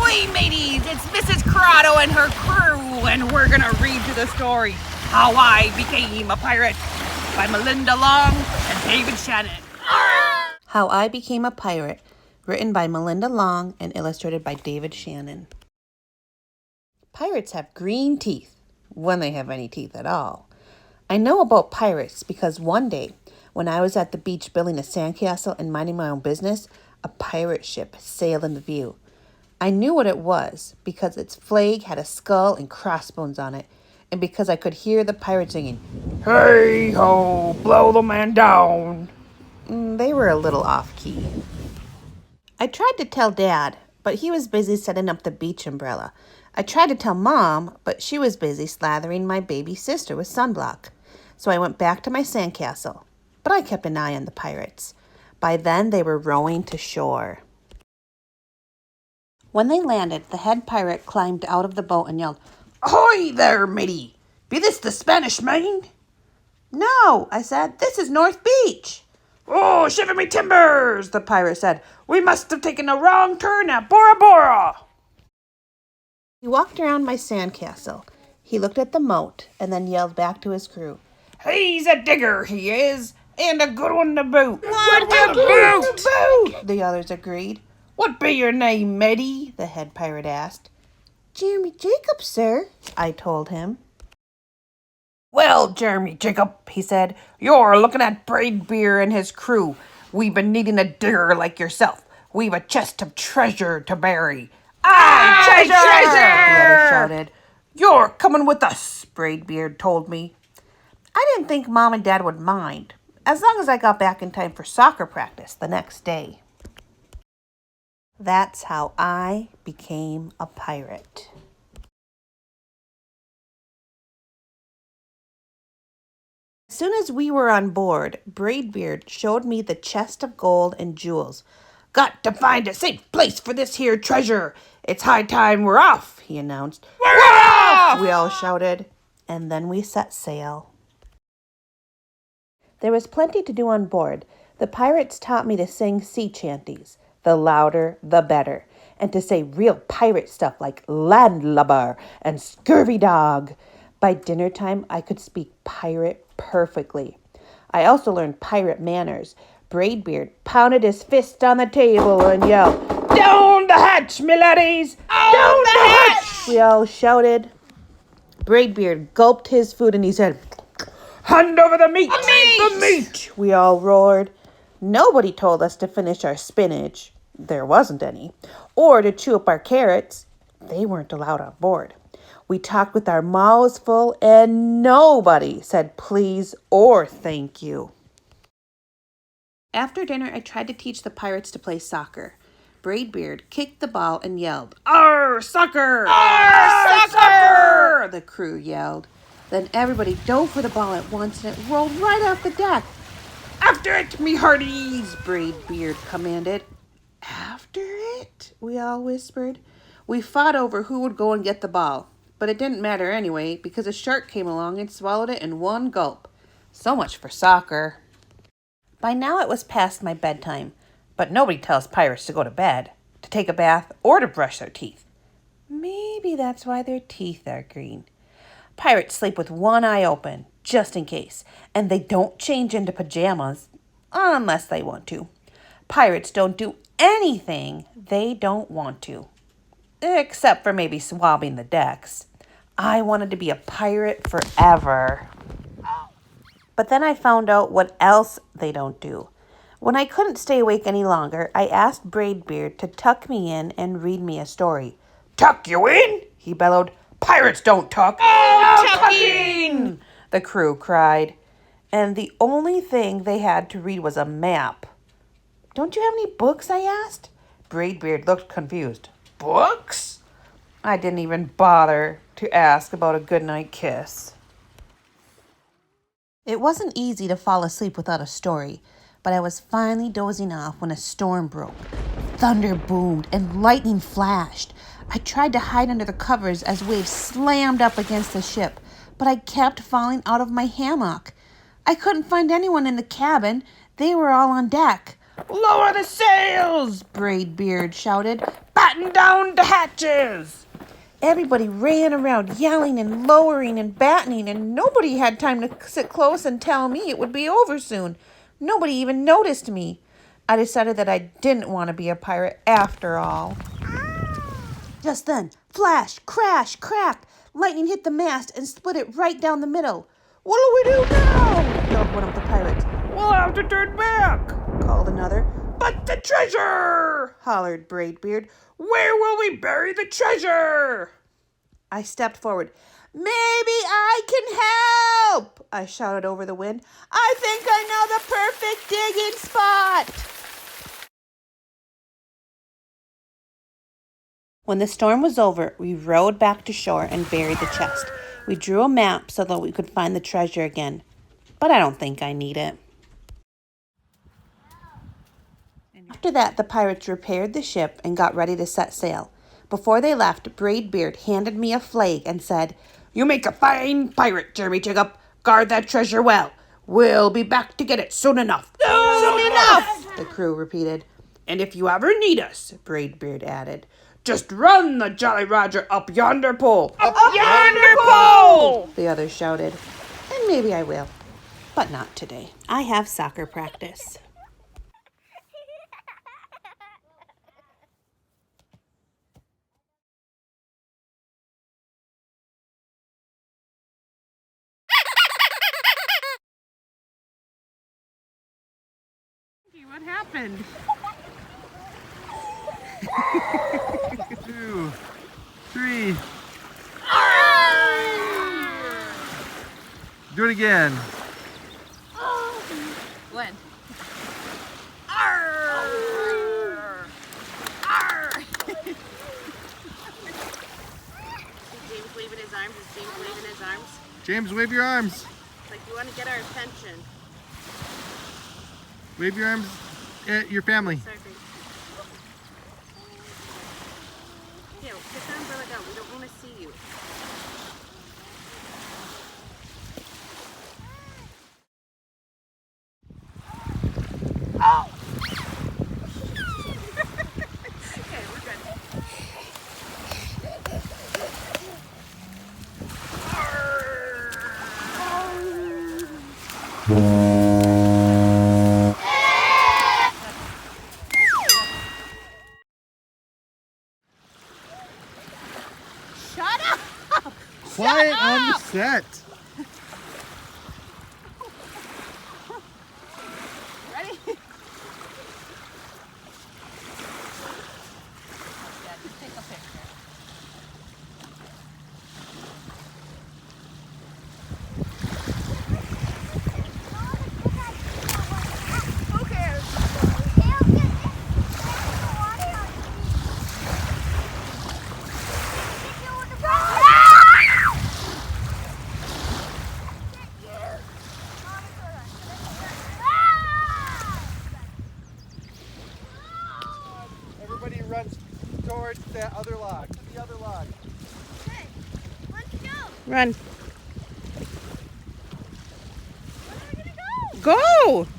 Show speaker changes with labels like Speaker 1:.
Speaker 1: Ahoy, mateys! It's Mrs. Croteau and her crew, and we're gonna read you the story, How I Became a Pirate, by Melinda Long and David Shannon.
Speaker 2: How I Became a Pirate, written by Melinda Long and illustrated by David Shannon. Pirates have green teeth, when they have any teeth at all. I know about pirates because one day, when I was at the beach building a sandcastle and minding my own business, a pirate ship sailed into view. I knew what it was because its flag had a skull and crossbones on it, and because I could hear the pirates singing,
Speaker 3: "Hey ho, blow the man down."
Speaker 2: They were a little off-key. I tried to tell Dad, but he was busy setting up the beach umbrella. I tried to tell Mom, but she was busy slathering my baby sister with sunblock. So I went back to my sandcastle, but I kept an eye on the pirates. By then, they were rowing to shore. When they landed, the head pirate climbed out of the boat and yelled,
Speaker 3: "Ahoy there, matey! Be this the Spanish Main?"
Speaker 2: "No," I said. "This is North Beach."
Speaker 3: "Oh, shiver me timbers," the pirate said. "We must have taken a wrong turn at Bora Bora."
Speaker 2: He walked around my sandcastle. He looked at the moat and then yelled back to his crew,
Speaker 3: "He's a digger, he is, and a good one to boot."
Speaker 1: What
Speaker 3: a boot!
Speaker 2: The others agreed.
Speaker 3: "What be your name, matey?"
Speaker 2: The head pirate asked. "Jeremy Jacob, sir," I told him.
Speaker 3: "Well, Jeremy Jacob," he said, "you're looking at Braidbeard and his crew. We've been needing a digger like yourself. We've a chest of treasure to bury." "Aye, treasure!"
Speaker 2: The others shouted.
Speaker 3: "You're coming with us," Braidbeard told me.
Speaker 2: I didn't think Mom and Dad would mind, as long as I got back in time for soccer practice the next day. That's how I became a pirate. As soon as we were on board, Braidbeard showed me the chest of gold and jewels.
Speaker 3: "Got to find a safe place for this here treasure. It's high time we're off," he announced.
Speaker 1: We're off!
Speaker 2: We all shouted, and then we set sail. There was plenty to do on board. The pirates taught me to sing sea chanties. The louder, the better, and to say real pirate stuff like landlubber and scurvy dog. By dinner time, I could speak pirate perfectly. I also learned pirate manners. Braidbeard pounded his fist on the table and yelled,
Speaker 3: "Down the hatch, me laddies! Down the hatch!"
Speaker 2: We all shouted. Braidbeard gulped his food and he said,
Speaker 3: "Hand over the meat!
Speaker 1: meat!
Speaker 3: The meat!"
Speaker 2: We all roared. Nobody told us to finish our spinach. There wasn't any. Or to chew up our carrots. They weren't allowed on board. We talked with our mouths full and nobody said please or thank you. After dinner, I tried to teach the pirates to play soccer. Braidbeard kicked the ball and yelled,
Speaker 3: "Arr, soccer!
Speaker 1: Arr, soccer!"
Speaker 2: The crew yelled. Then everybody dove for the ball at once and it rolled right off the deck.
Speaker 3: "After it, me hearties!"
Speaker 2: Braidbeard commanded. After it? We all whispered. We fought over who would go and get the ball, but it didn't matter anyway because a shark came along and swallowed it in one gulp. So much for soccer. By now it was past my bedtime, but nobody tells pirates to go to bed, to take a bath, or to brush their teeth. Maybe that's why their teeth are green. Pirates sleep with one eye open, just in case, and they don't change into pajamas unless they want to. Pirates don't do anything they don't want to, except for maybe swabbing the decks. I wanted to be a pirate forever. But then I found out what else they don't do. When I couldn't stay awake any longer, I asked Braidbeard to tuck me in and read me a story.
Speaker 3: "Tuck you in?" he bellowed. "Pirates don't tuck."
Speaker 1: Oh, tucking!
Speaker 2: The crew cried. And the only thing they had to read was a map. "Don't you have any books?" I asked. Braidbeard looked confused.
Speaker 3: "Books?"
Speaker 2: I didn't even bother to ask about a goodnight kiss. It wasn't easy to fall asleep without a story, but I was finally dozing off when a storm broke. Thunder boomed and lightning flashed. I tried to hide under the covers as waves slammed up against the ship, but I kept falling out of my hammock. I couldn't find anyone in the cabin. They were all on deck.
Speaker 3: "Lower the sails!"
Speaker 2: Braidbeard shouted.
Speaker 3: Batten down the hatches!
Speaker 2: Everybody ran around yelling and lowering and battening, and nobody had time to sit close and tell me it would be over soon. Nobody even noticed me. I decided that I didn't want to be a pirate after all. Just then, flash, crash, crack. Lightning hit the mast and split it right down the middle. "What do we do now?" yelled one of the pirates.
Speaker 3: We'll have to turn back,
Speaker 2: Called another.
Speaker 3: but the treasure!
Speaker 2: Hollered Braidbeard.
Speaker 3: Where will we bury the treasure?
Speaker 2: I stepped forward. "Maybe I can help!" I shouted over the wind. "I think I know the perfect digging spot!" When the storm was over, we rowed back to shore and buried the chest. We drew a map so that we could find the treasure again, but I don't think I need it. After that, the pirates repaired the ship and got ready to set sail. Before they left, Braidbeard handed me a flag and said,
Speaker 3: You make a fine pirate, Jeremy Jiggup. Guard that treasure well. We'll be back to get it soon enough.
Speaker 2: "Soon enough," the crew repeated.
Speaker 3: And if you ever need us, Braidbeard added, just run the Jolly Roger up yonder pole. Up yonder pole!
Speaker 2: The others shouted. And maybe I will, but not today. I have soccer practice.
Speaker 1: What happened?
Speaker 4: 2, 3. Do it again.
Speaker 1: Glenn. Arr! Arr! James waving his arms. Is James waving his arms?
Speaker 4: James, wave your arms.
Speaker 1: Like you want to get our attention.
Speaker 4: Wave your arms at your family.
Speaker 1: Sorry. Yeah, put the umbrella down. We don't want to see you. Oh! Okay, we're good. Shut up!
Speaker 4: Quiet on the set.
Speaker 1: Ready? Yeah, just take a picture.
Speaker 4: Everybody runs towards that other log. To the other log.
Speaker 5: Okay, let's go.
Speaker 2: Run.
Speaker 5: Where are we gonna go?
Speaker 2: Go!